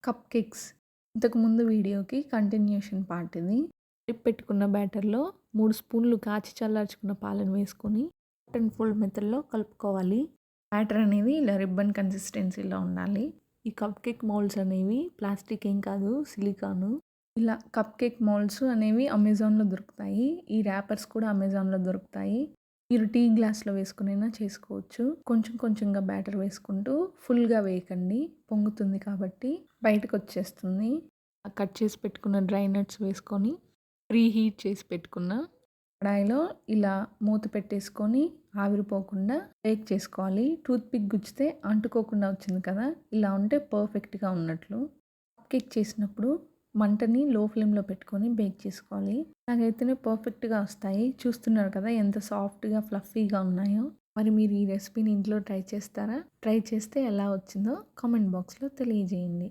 Cup cakes. ఇంతకుముందు వీడియోకి continuation part ఇది. పెట్టుకున్న బ్యాటర్‌లో 3 స్పూన్లు కాచి చల్లార్చుకున్న పాలను వేసుకొని కట్ అండ్ ఫోల్డ్ మెథడ్‌లో కలుపుకోవాలి. బ్యాటర్ అనేది ఇలా రిబ్బన్ కన్సిస్టెన్సీలో ఉండాలి. ఈ కప్ కేక్ మౌల్డ్స్ అనేవి ప్లాస్టిక్ ఏం కాదు, సిలికాను. ఇలా కప్ కేక్ మౌల్డ్స్ అనేవి అమెజాన్‌లో దొరుకుతాయి. ఈ ర్యాపర్స్ కూడా అమెజాన్‌లో దొరుకుతాయి. మీరు టీ గ్లాస్‌లో వేసుకొనైనా చేసుకోవచ్చు. కొంచెం కొంచెంగా బ్యాటర్ వేసుకుంటూ ఫుల్‌గా వేయకండి. పొంగుతుంది కాబట్టి బయటకొచ్చేస్తుంది. కట్ చేసి పెట్టుకున్న డ్రై నట్స్ వేసుకొని ప్రీ హీట్ చేసి పెట్టుకున్న కడాయిలో ఇలా మూత పెట్టేసుకొని ఆవిరిపోకుండా బేక్ చేసుకోవాలి. టూత్ పిక్ గుచ్చితే అంటుకోకుండా వచ్చింది కదా! ఇలా ఉంటే పర్ఫెక్ట్‌గా ఉన్నట్లు. కప్ కేక్ చేసినప్పుడు మంటని లో ఫ్లేమ్‌లో పెట్టుకొని బేక్ చేసుకోవాలి. అలాగైతేనే పర్ఫెక్ట్‌గా వస్తాయి. చూస్తున్నారు కదా ఎంత సాఫ్ట్‌గా, ఫ్లఫీగా ఉన్నాయో. మరి మీరు ఈ రెసిపీని ఇంట్లో ట్రై చేస్తారా? ట్రై చేస్తే ఎలా వచ్చిందో కామెంట్ బాక్స్‌లో తెలియజేయండి.